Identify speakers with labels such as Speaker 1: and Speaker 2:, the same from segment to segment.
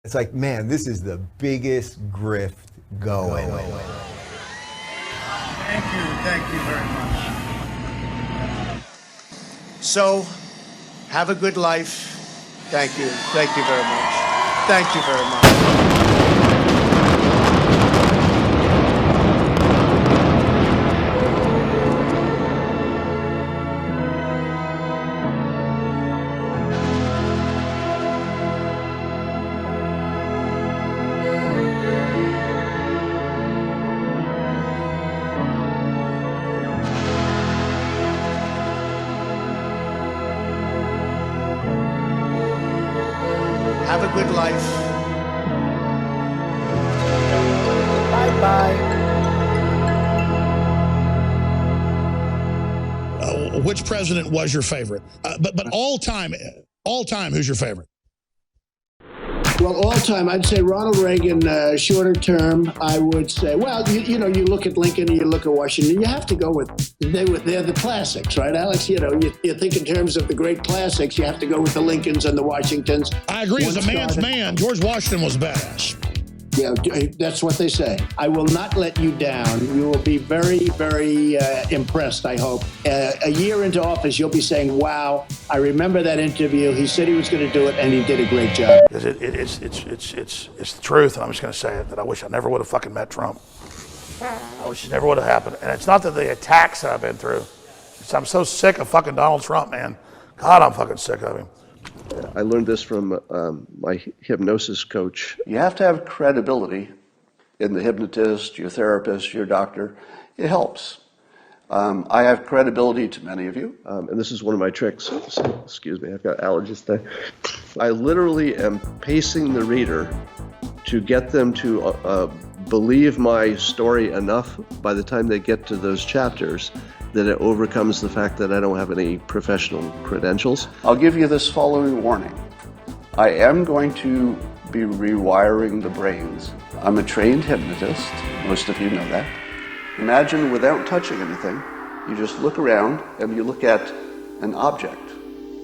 Speaker 1: It's like, man, this is the biggest grift going.
Speaker 2: Thank you very much. So, have a good life. Thank you very much. Thank you very much. Have a good life.
Speaker 1: Bye-bye.
Speaker 3: Which president was your favorite? But all time, who's your favorite?
Speaker 4: Well, all time, I'd say Ronald Reagan. Shorter term, I would say, well, you look at Lincoln and you look at Washington, you have to go with, they're the classics, right, Alex? You think in terms of the great classics, you have to go with the Lincolns and the Washingtons.
Speaker 3: I agree. As a man's man, George Washington was badass.
Speaker 4: Yeah, that's what they say. I will not let you down. You will be very, very impressed, I hope. A year into office, you'll be saying, wow, I remember that interview. He said he was going to do it, and he did a great job.
Speaker 3: It's the truth, and I'm just going to say it, that I wish I never would have fucking met Trump. I wish it never would have happened. And it's not that the attacks that I've been through. I'm so sick of fucking Donald Trump, man. God, I'm fucking sick of him.
Speaker 5: I learned this from my hypnosis coach.
Speaker 6: You have to have credibility in the hypnotist, your therapist, your doctor. It helps. I have credibility to many of you.
Speaker 5: And this is one of my tricks. So, excuse me, I've got allergies today. I literally am pacing the reader to get them to believe my story enough by the time they get to those chapters that it overcomes the fact that I don't have any professional credentials.
Speaker 6: I'll give you this following warning. I am going to be rewiring the brains. I'm a trained hypnotist. Most of you know that. Imagine without touching anything, you just look around and you look at an object.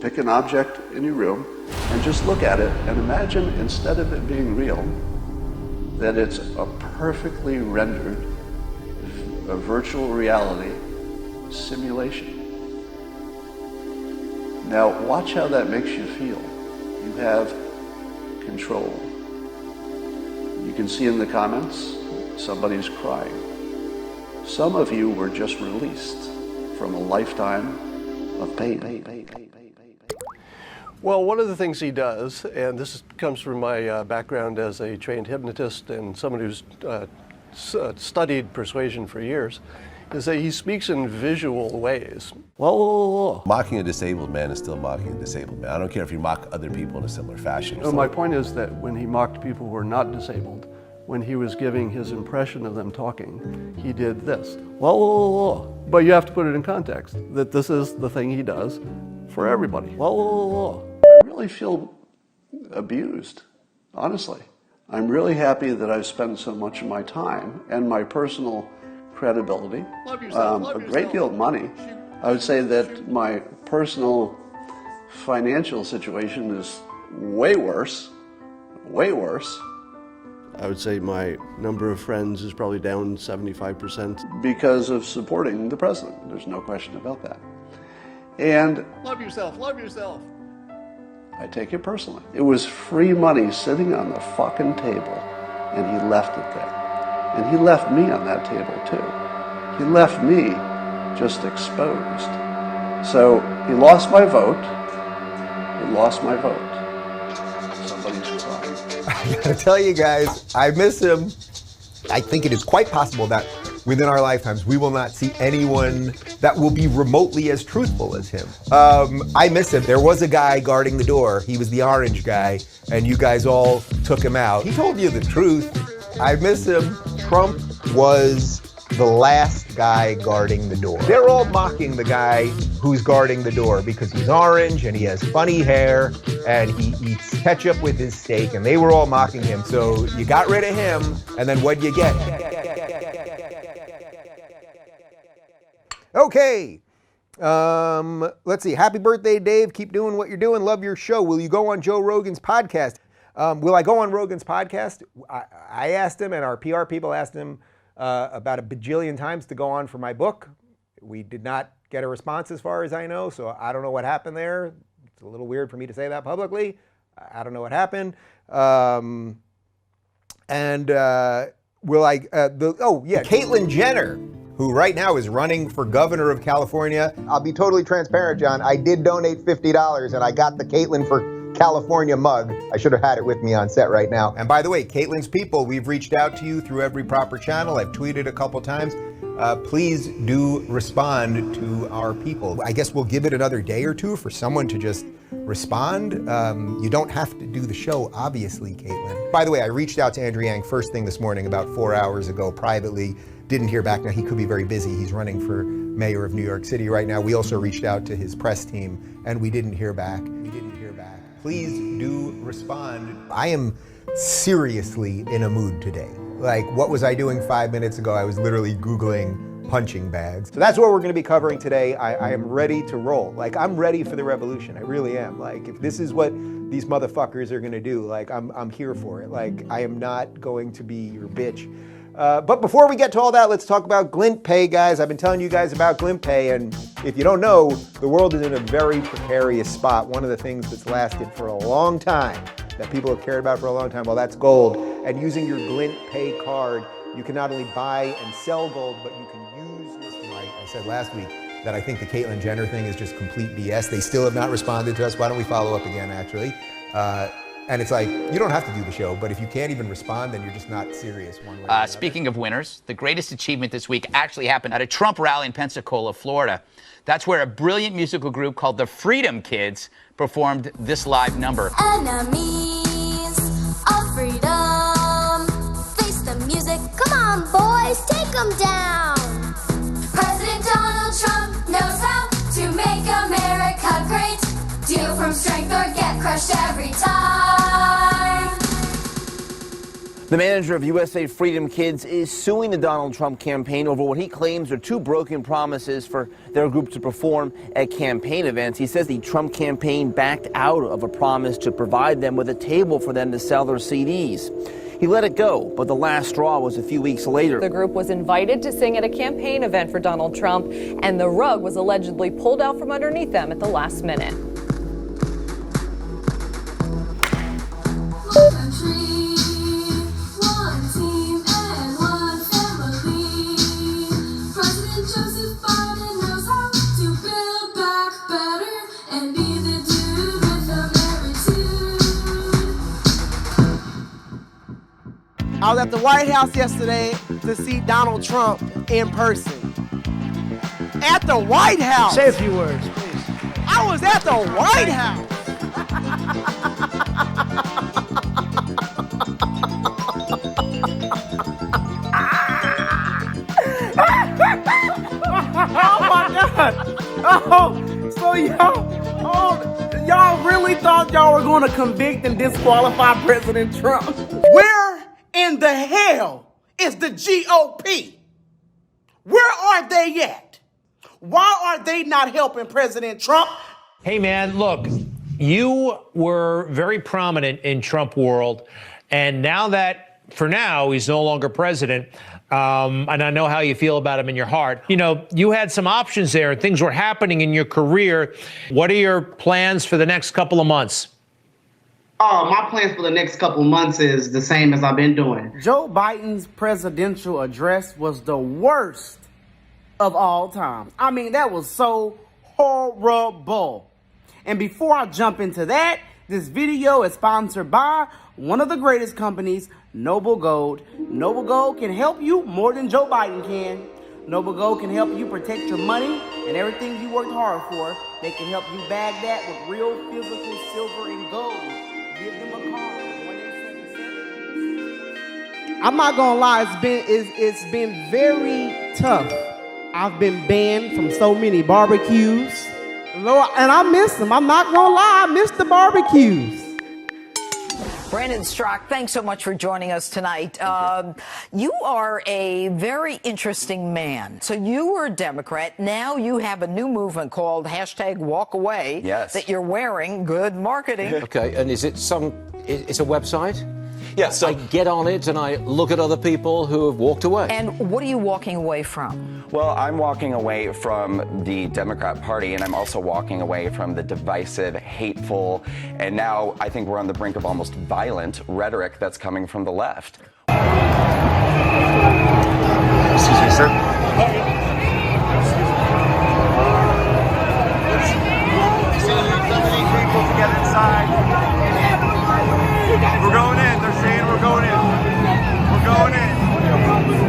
Speaker 6: Pick an object in your room and just look at it and imagine, instead of it being real, that it's a perfectly rendered a virtual reality simulation. Now watch how that makes you feel. You have control. You can see in the comments, somebody's crying. Some of you were just released from a lifetime of pain.
Speaker 7: Well, one of the things he does, and this comes from my background as a trained hypnotist and someone who's studied persuasion for years, is that he speaks in visual ways. Whoa.
Speaker 8: Mocking a disabled man is still mocking a disabled man. I don't care if you mock other people in a similar fashion.
Speaker 7: No, my point is that when he mocked people who were not disabled, when he was giving his impression of them talking, he did this. Whoa. But you have to put it in context, that this is the thing he does for everybody. Whoa.
Speaker 6: I really feel abused, honestly. I'm really happy that I've spent so much of my time and my personal credibility, a great deal of money. I would say that my personal financial situation is way worse.
Speaker 7: I would say my number of friends is probably down 75%.
Speaker 6: Because of supporting the president. There's no question about that. And
Speaker 7: Love yourself.
Speaker 6: I take it personally. It was free money sitting on the fucking table, and he left it there. And he left me on that table too. He left me just exposed. So he lost my vote. Somebody's crying.
Speaker 1: I gotta tell you guys, I miss him. I think it is quite possible that within our lifetimes, we will not see anyone that will be remotely as truthful as him. I miss him. There was a guy guarding the door. He was the orange guy, and you guys all took him out. He told you the truth. I miss him. Trump was the last guy guarding the door. They're all mocking the guy who's guarding the door because he's orange and he has funny hair and he eats ketchup with his steak, and they were all mocking him. So you got rid of him, and then what'd you get? Okay. Let's see. Happy birthday, Dave. Keep doing what you're doing. Love your show. Will you go on Joe Rogan's podcast? Will I go on Rogan's podcast? I asked him, and our PR people asked him about a bajillion times to go on for my book. We did not get a response as far as I know, so I don't know what happened there. It's a little weird for me to say that publicly. I don't know what happened. Caitlyn Jenner, who right now is running for governor of California. I'll be totally transparent, John. I did donate $50 and I got the Caitlyn for California mug. I should have had it with me on set right now. And by the way, Caitlyn's people, we've reached out to you through every proper channel. I've tweeted a couple times. Please do respond to our people. I guess we'll give it another day or two for someone to just respond. You don't have to do the show, obviously, Caitlyn. By the way, I reached out to Andrew Yang first thing this morning about 4 hours ago privately. Didn't hear back. Now, he could be very busy. He's running for mayor of New York City right now. We also reached out to his press team, and we didn't hear back. Please do respond. I am seriously in a mood today. Like, what was I doing 5 minutes ago? I was literally Googling punching bags. So that's what we're gonna be covering today. I am ready to roll. Like, I'm ready for the revolution. I really am. Like, if this is what these motherfuckers are gonna do, like, I'm here for it. Like, I am not going to be your bitch. But before we get to all that, let's talk about Glint Pay, guys. I've been telling you guys about Glint Pay, and if you don't know, the world is in a very precarious spot. One of the things that's lasted for a long time, that people have cared about for a long time, well, that's gold. And using your Glint Pay card, you can not only buy and sell gold, but you can use this. I said last week that I think the Caitlyn Jenner thing is just complete BS. They still have not responded to us. Why don't we follow up again, actually? And it's like, you don't have to do the show, but if you can't even respond, then you're just not serious one way or another.
Speaker 9: Speaking of winners, the greatest achievement this week actually happened at a Trump rally in Pensacola, Florida. That's where a brilliant musical group called the Freedom Kids performed this live number.
Speaker 10: Enemies of freedom, face the music, come on boys, take them down. President Donald Trump knows how to make America great. Deal from strength or get crushed every time.
Speaker 11: The manager of USA Freedom Kids is suing the Donald Trump campaign over what he claims are two broken promises for their group to perform at campaign events. He says the Trump campaign backed out of a promise to provide them with a table for them to sell their CDs. He let it go, but the last straw was a few weeks later.
Speaker 12: The group was invited to sing at a campaign event for Donald Trump, and the rug was allegedly pulled out from underneath them at the last minute.
Speaker 13: I was at the White House yesterday to see Donald Trump in person. At the White House!
Speaker 2: Say a few words, please.
Speaker 13: I was at the White House!
Speaker 14: Oh my God! Oh, so y'all really thought y'all were going to convict and disqualify President Trump? Where in the hell is the GOP? Where are they at? Why are they not helping President Trump?
Speaker 15: Hey man, look, you were very prominent in Trump world, and now that, for now, he's no longer president, and I know how you feel about him in your heart. You know, you had some options there, and things were happening in your career. What are your plans for the next couple of months?
Speaker 16: Oh, my plans for the next couple of months is the same as I've been doing.
Speaker 14: Joe Biden's presidential address was the worst of all time. I mean, that was so horrible. And before I jump into that, this video is sponsored by one of the greatest companies, Noble Gold. Noble Gold can help you more than Joe Biden can. Noble Gold can help you protect your money and everything you worked hard for. They can help you bag that with real physical silver and gold. Give them a call. 1-877.
Speaker 13: I'm not gonna lie, it's been very tough. I've been banned from so many barbecues. And I miss them. I'm not gonna lie, I miss the barbecues.
Speaker 17: Brandon Strzok, thanks so much for joining us tonight. You are a very interesting man. So you were a Democrat. Now you have a new movement called #WalkAway that you're wearing. Good marketing.
Speaker 18: Okay, and is it it's a website?
Speaker 19: Yeah, so
Speaker 18: I get on it and I look at other people who have walked away.
Speaker 17: And what are you walking away from?
Speaker 19: Well, I'm walking away from the Democrat Party, and I'm also walking away from the divisive, hateful, and now I think we're on the brink of almost violent rhetoric that's coming from the left.
Speaker 20: Excuse me, sir. People to get inside. We're going in. They're saying we're going in. We're going in. We're going in.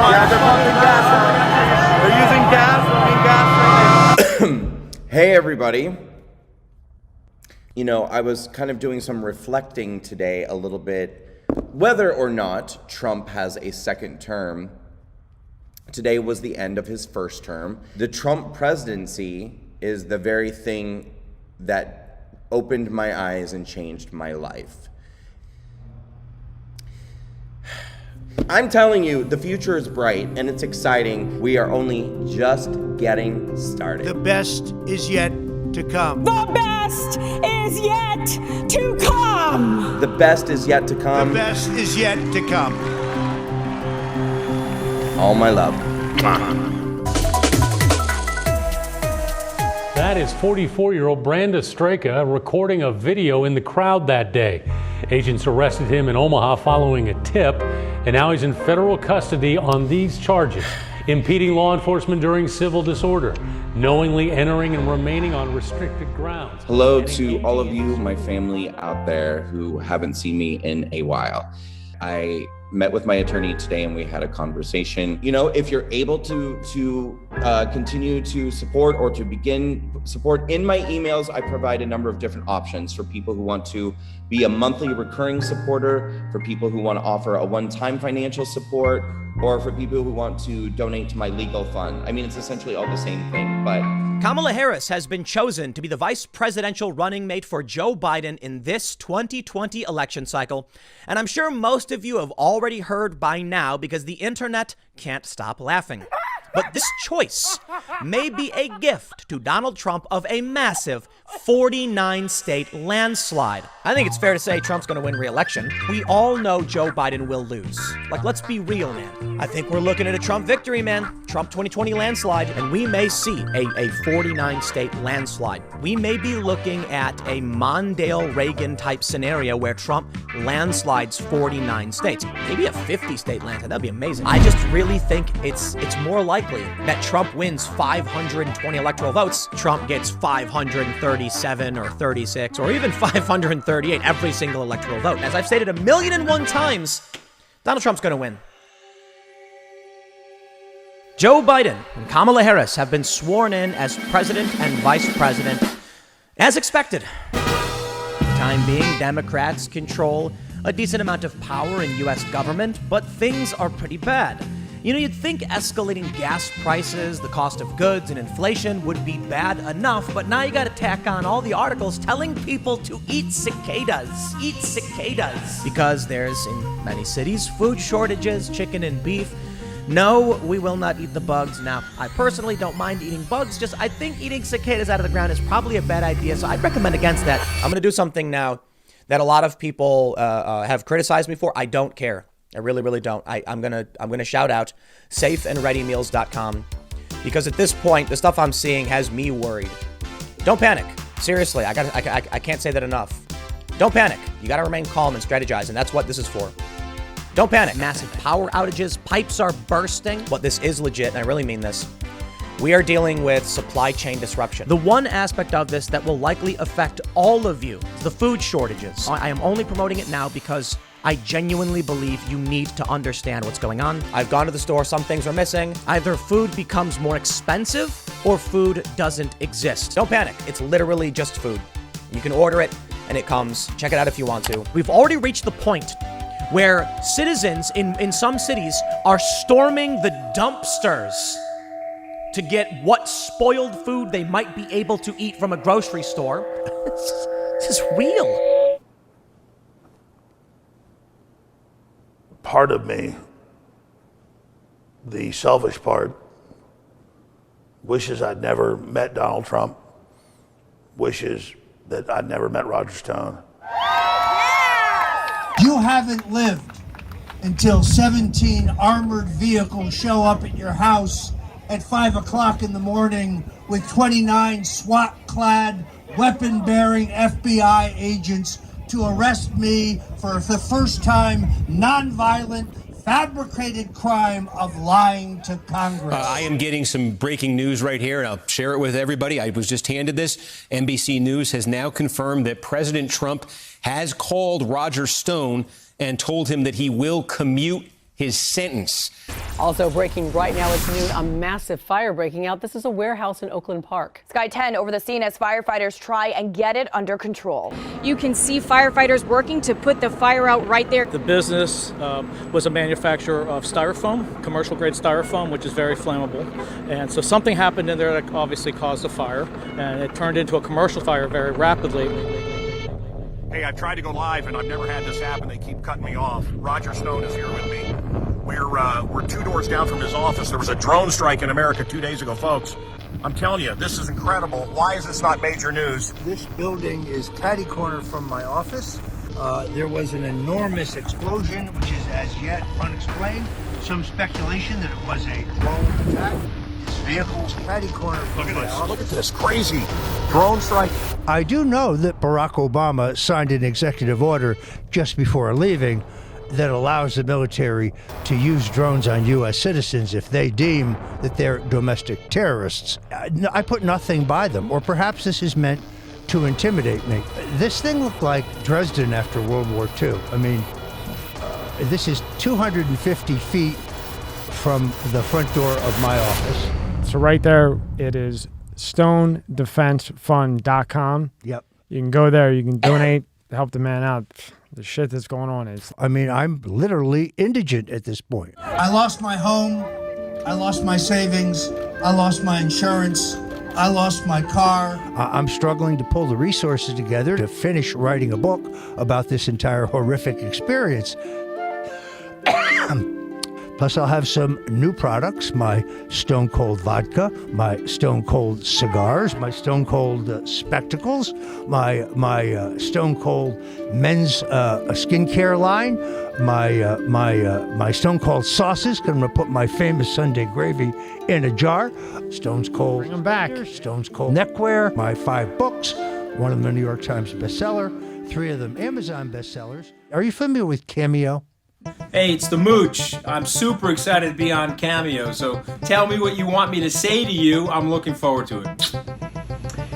Speaker 20: Yeah, they're pumping gas. They're using gas. They're using gas right now.
Speaker 21: Hey, everybody. You know, I was kind of doing some reflecting today a little bit whether or not Trump has a second term. Today was the end of his first term. The Trump presidency is the very thing that opened my eyes and changed my life. I'm telling you, the future is bright and it's exciting. We are only just getting started.
Speaker 2: The best is yet to come.
Speaker 22: The best is yet to come.
Speaker 21: The best is yet to come.
Speaker 2: The best is yet to come.
Speaker 21: All my love.
Speaker 23: That is 44-year-old Brandon Straka recording a video in the crowd that day. Agents arrested him in Omaha following a tip, and now he's in federal custody on these charges: impeding law enforcement during civil disorder, knowingly entering and remaining on restricted grounds.
Speaker 21: Hello to all of you, my family out there who haven't seen me in a while. I met with my attorney today and we had a conversation. You know, if you're able to continue to support or to begin support, in my emails, I provide a number of different options for people who want to be a monthly recurring supporter, for people who want to offer a one-time financial support, or for people who want to donate to my legal fund. I mean, it's essentially all the same thing, but...
Speaker 24: Kamala Harris has been chosen to be the vice presidential running mate for Joe Biden in this 2020 election cycle. And I'm sure most of you have already heard by now because the internet can't stop laughing. But this choice may be a gift to Donald Trump of a massive 49-state landslide. I think it's fair to say Trump's going to win re-election. We all know Joe Biden will lose. Like, let's be real, man. I think we're looking at a Trump victory, man. Trump 2020 landslide, and we may see a 49-state landslide. We may be looking at a Mondale-Reagan type scenario where Trump landslides 49 states. Maybe a 50-state landslide. That'd be amazing. I just really think it's more likely that Trump wins 520 electoral votes. Trump gets 537 or 36 or even 538 every single electoral vote. As I've stated 1,000,001 times, Donald Trump's going to win. Joe Biden and Kamala Harris have been sworn in as president and vice president, as expected. For the time being, Democrats control a decent amount of power in U.S. government, but things are pretty bad. You know, you'd think escalating gas prices, the cost of goods, and inflation would be bad enough, but now you gotta tack on all the articles telling people to eat cicadas. Eat cicadas. Because there's, in many cities, food shortages, chicken and beef. No, we will not eat the bugs. Now, I personally don't mind eating bugs, just I think eating cicadas out of the ground is probably a bad idea, so I'd recommend against that. I'm gonna do something now that a lot of people have criticized me for. I don't care. I really, really don't. I'm gonna shout out safeandreadymeals.com, because at this point, the stuff I'm seeing has me worried. Don't panic. Seriously, I can't say that enough. Don't panic. You gotta remain calm and strategize, and that's what this is for. Don't panic. Massive power outages, pipes are bursting. What this is legit, and I really mean this. We are dealing with supply chain disruption. The one aspect of this that will likely affect all of you is the food shortages. I am only promoting it now because I genuinely believe you need to understand what's going on. I've gone to the store, some things are missing. Either food becomes more expensive or food doesn't exist. Don't panic, it's literally just food. You can order it and it comes. Check it out if you want to. We've already reached the point where citizens in some cities are storming the dumpsters to get what spoiled food they might be able to eat from a grocery store. This is real.
Speaker 3: Part of me, the selfish part, wishes I'd never met Donald Trump, wishes that I'd never met Roger Stone.
Speaker 4: You haven't lived until 17 armored vehicles show up at your house at 5 o'clock in the morning with 29 SWAT-clad, weapon-bearing FBI agents to arrest me for the first time nonviolent, fabricated crime of lying to Congress.
Speaker 5: I am getting some breaking news right here, and I'll share it with everybody. I was just handed this. NBC News has now confirmed that President Trump has called Roger Stone and told him that he will commute his sentence.
Speaker 8: Also breaking right now, it's noon, a massive fire breaking out. This is a warehouse in Oakland Park.
Speaker 25: Sky 10 over the scene as firefighters try and get it under control.
Speaker 26: You can see firefighters working to put the fire out right there.
Speaker 27: The business was a manufacturer of styrofoam, commercial grade styrofoam, which is very flammable. And so something happened in there that obviously caused a fire, and it turned into a commercial fire very rapidly.
Speaker 28: Hey, I tried to go live and I've never had this happen. They keep cutting me off. Roger Stone is here with me. We're 2 doors down from his office. There was a drone strike in America 2 days ago, folks. I'm telling you, this is incredible. Why is this not major news?
Speaker 4: This building is catty-corner from my office. There was an enormous explosion, which is as yet unexplained. Some speculation that it was a drone attack. This vehicle's catty-corner from my office.
Speaker 28: Look at this crazy drone strike.
Speaker 4: I do know that Barack Obama signed an executive order just before leaving that allows the military to use drones on U.S. citizens if they deem that they're domestic terrorists. I put nothing by them, or perhaps this is meant to intimidate me. This thing looked like Dresden after World War II. I mean, this is 250 feet from the front door of my office.
Speaker 29: So right there, it is stonedefensefund.com.
Speaker 4: Yep.
Speaker 29: You can go there, you can donate, help the man out. The shit that's going on is...
Speaker 4: I mean, I'm literally indigent at this point. I lost my home. I lost my savings. I lost my insurance. I lost my car. I'm struggling to pull the resources together to finish writing a book about this entire horrific experience. Plus, I'll have some new products, my Stone Cold vodka, my Stone Cold cigars, my Stone Cold spectacles, my Stone Cold men's skincare line, my Stone Cold sauces, because I'm going to put my famous Sunday gravy in a jar, Stone's Cold.
Speaker 29: Bring them back.
Speaker 4: Stone's Cold neckwear, my 5 books, one of them a New York Times bestseller, 3 of them Amazon bestsellers. Are you familiar with Cameo?
Speaker 30: Hey, it's the Mooch. I'm super excited to be on Cameo, so tell me what you want me to say to you. I'm looking forward to it.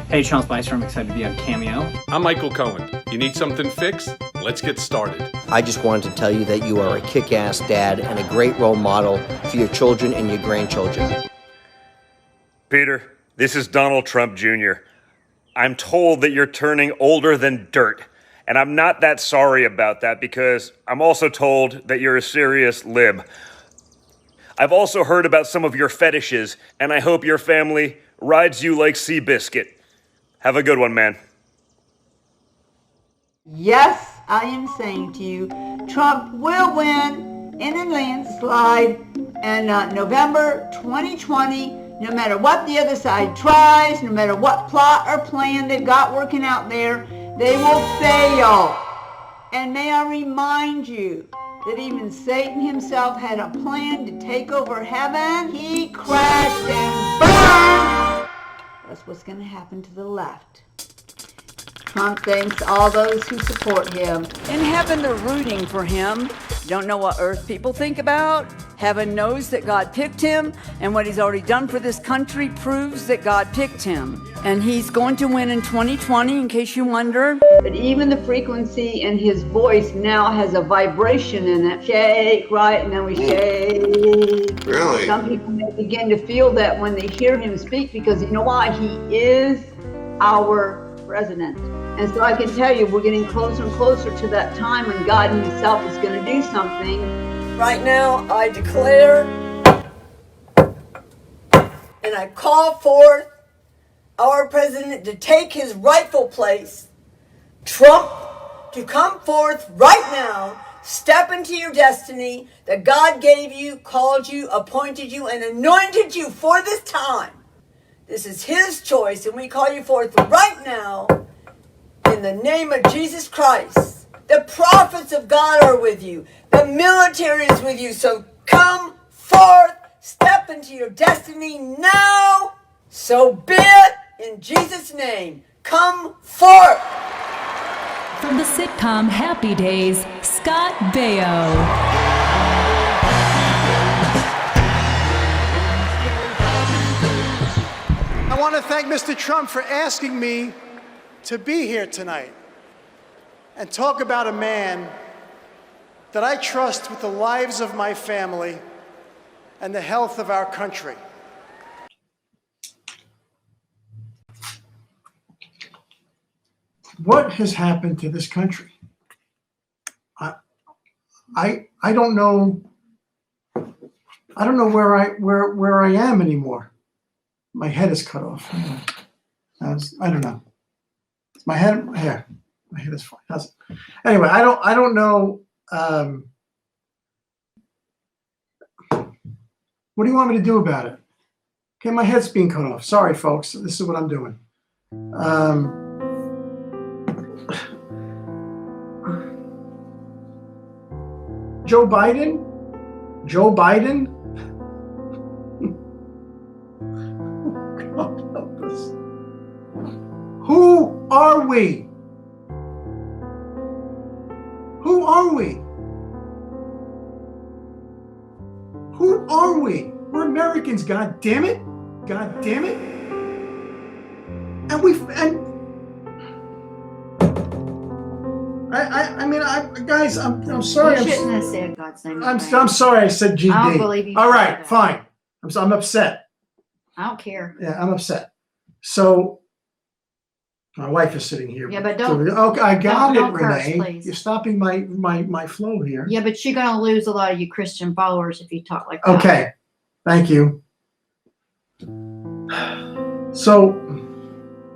Speaker 31: Hey, Charles Beiser, I'm excited to be on Cameo.
Speaker 32: I'm Michael Cohen. You need something fixed? Let's get started.
Speaker 33: I just wanted to tell you that you are a kick-ass dad and a great role model for your children and your grandchildren.
Speaker 34: Peter, this is Donald Trump Jr. I'm told that you're turning older than dirt. And I'm not that sorry about that because I'm also told that you're a serious lib. I've also heard about some of your fetishes, and I hope your family rides you like Seabiscuit. Have a good one, man.
Speaker 35: Yes, I am saying to you, Trump will win in a landslide in November 2020, no matter what the other side tries, no matter what plot or plan they've got working out there. They will fail. And may I remind you that even Satan himself had a plan to take over heaven. He crashed and burned. That's what's going to happen to the left. Trump thanks all those who support him.
Speaker 36: In heaven, they're rooting for him. Don't know what earth people think about. Heaven knows that God picked him, and what he's already done for this country proves that God picked him. And he's going to win in 2020, in case you wonder.
Speaker 35: But even the frequency in his voice now has a vibration in it. Shake, right, and then we shake.
Speaker 37: Really?
Speaker 35: Some people may begin to feel that when they hear him speak, because you know why? He is our president. And so I can tell you, we're getting closer and closer to that time when God himself is going to do something Right now, I declare and I call forth our president to take his rightful place. Trump, to come forth right now, step into your destiny that God gave you, called you, appointed you, and anointed you for this time. This is his choice, and we call you forth right now in the name of Jesus Christ. The prophets of God are with you. The military is with you. So come forth, step into your destiny now. So be it in Jesus' name. Come forth.
Speaker 1: From the sitcom Happy Days, Scott Baio.
Speaker 2: I want to thank Mr. Trump for asking me to be here tonight and talk about a man that I trust with the lives of my family and the health of our country. What has happened to this country? I don't know. I don't know where I am anymore. My head is cut off. I don't know. My head is fine. How's it? Anyway, I don't know. What do you want me to do about it? Okay, my head's being cut off. Sorry, folks. This is what I'm doing. Joe Biden? God help us. Who are we? Who are we? Who are we? We're Americans, God damn it. God damn it. Guys, I'm sorry.
Speaker 6: You shouldn't have said God's name.
Speaker 2: I'm sorry I said GD.
Speaker 6: I don't believe you.
Speaker 2: All right, fine. I'm upset.
Speaker 6: I don't care.
Speaker 2: Yeah, I'm upset. So my wife is sitting here.
Speaker 6: Yeah, but don't.
Speaker 2: Okay, I got
Speaker 6: don't
Speaker 2: it,
Speaker 6: curse,
Speaker 2: Renee.
Speaker 6: please.
Speaker 2: You're stopping my flow here.
Speaker 6: Yeah, but you're going to lose a lot of you Christian followers if you talk like that.
Speaker 2: Okay, thank you. So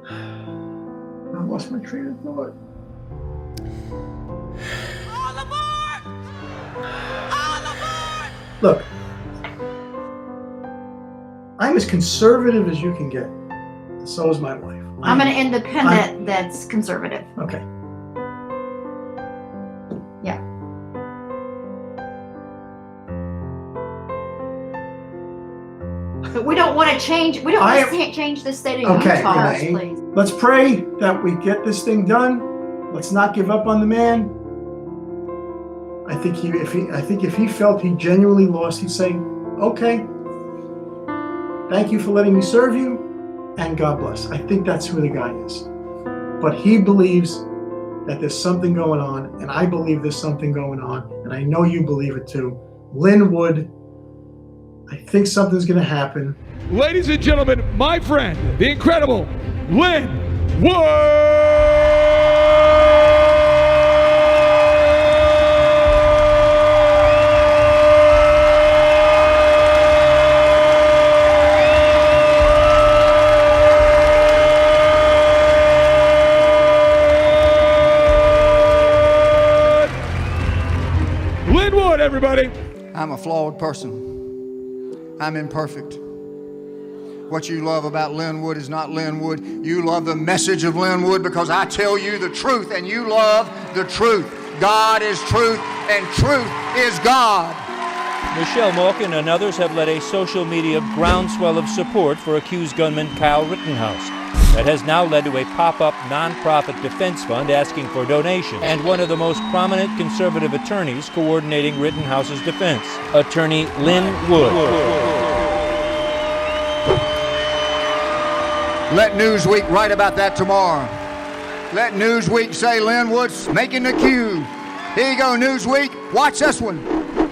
Speaker 2: I lost my train of thought. Look, I'm as conservative as you can get. And so is my wife.
Speaker 6: I'm an independent that's conservative.
Speaker 2: Okay.
Speaker 6: Yeah. But we don't want to change. We can't change the state of Utah,
Speaker 2: Renee,
Speaker 6: please.
Speaker 2: let's pray that we get this thing done. Let's not give up on the man. I think if he felt he genuinely lost, he'd say, "Okay, thank you for letting me serve you, and God bless." I think that's who the guy is. But he believes that there's something going on, and I believe there's something going on, and I know you believe it too. Linwood, I think something's going to happen.
Speaker 7: Ladies and gentlemen, my friend, the incredible Linwood! Linwood, everybody!
Speaker 9: I'm a flawed person. I'm imperfect. What you love about Linwood is not Linwood. You love the message of Linwood because I tell you the truth and you love the truth. God is truth and truth is God.
Speaker 10: Michelle Malkin and others have led a social media groundswell of support for accused gunman Kyle Rittenhouse. That has now led to a pop-up nonprofit defense fund asking for donations, and one of the most prominent conservative attorneys coordinating Rittenhouse's defense, attorney Lynn Wood.
Speaker 9: Let Newsweek write about that tomorrow. Let Newsweek say Linwood's making the Q. Here you go, Newsweek. Watch this one.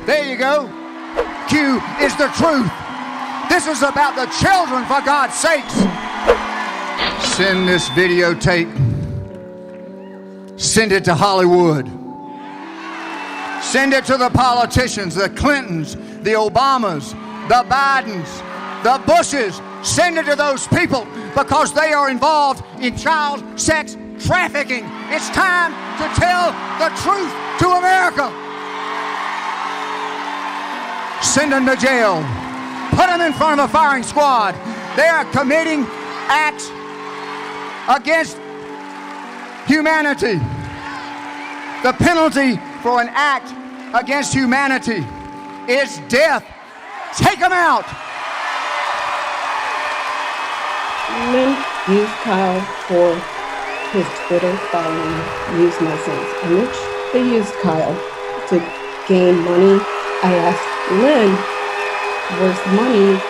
Speaker 9: There you go. Q is the truth. This is about the children, for God's sakes. Send this videotape. Send it to Hollywood. Send it to the politicians, the Clintons, the Obamas, the Bidens, the Bushes. Send it to those people because they are involved in child sex trafficking. It's time to tell the truth to America. Send them to jail. Put them in front of a firing squad. They are committing acts against humanity. The penalty for an act against humanity is death. Take them out.
Speaker 3: Lynn used Kyle for his Twitter following, used my sons, in which they used Kyle to gain money. I asked Lynn, where's money?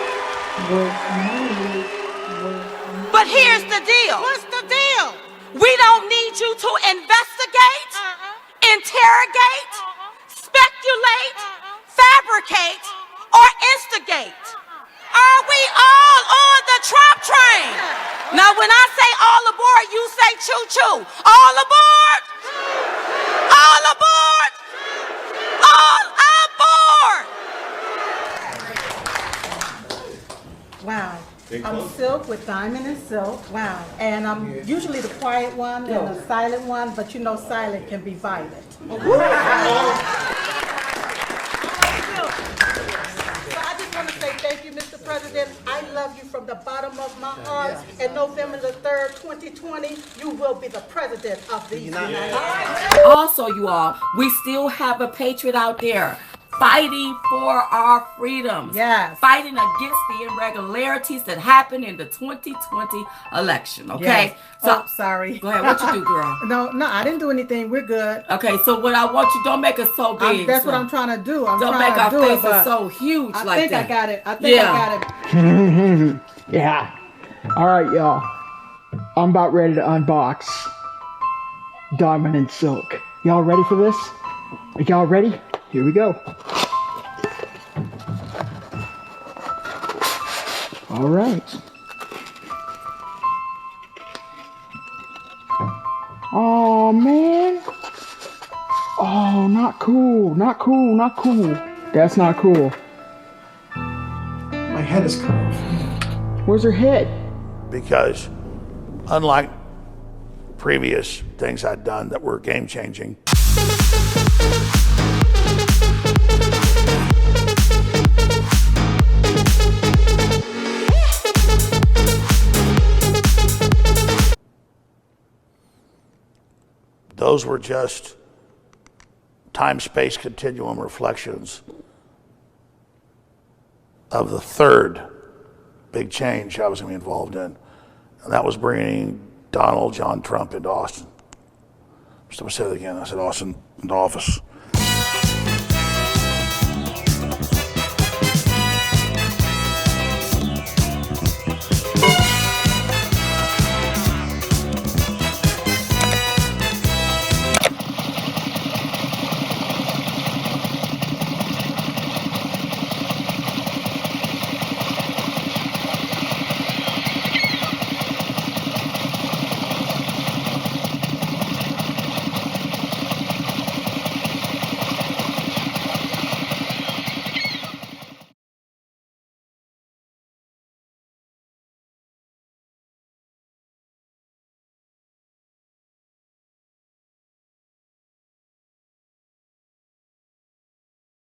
Speaker 5: But here's the deal. What's the deal? We don't need you to investigate, interrogate, speculate, fabricate, or instigate. Are we all on the Trump train? Now, when I say all aboard, you say choo-choo. All aboard? All aboard? All aboard!
Speaker 11: Wow. I'm Silk with Diamond and Silk. Wow. And I'm usually the quiet one and the silent one, but you know silent can be violent. So I just want to say thank you, Mr. President. I love you from the bottom of my heart. And November the 3rd, 2020, you will be the president of the United States.
Speaker 5: Also, you all, we still have a patriot out there fighting for our freedoms. Yes. Fighting against the irregularities that happened in the 2020 election. Okay.
Speaker 11: Yes.
Speaker 5: So
Speaker 11: sorry.
Speaker 5: Go ahead. What you do, girl?
Speaker 11: No, I didn't do anything. We're good.
Speaker 5: Okay. So what I want you, don't make us so big.
Speaker 11: That's what I'm trying to do.
Speaker 5: Don't make our faces so huge like that.
Speaker 11: I think I got it. I think I got it.
Speaker 12: Yeah. All right, y'all. I'm about ready to unbox Diamond and Silk. Y'all ready for this? Are y'all ready? Here we go. All right. Oh, man. Oh, not cool. Not cool. Not cool. That's not cool.
Speaker 2: My head is cut off.
Speaker 12: Where's her head?
Speaker 13: Because unlike previous things I'd done that were game-changing, those were just time-space continuum reflections of the third big change I was going to be involved in. And that was bringing Donald John Trump into Austin. So I said it again. I said Austin into office.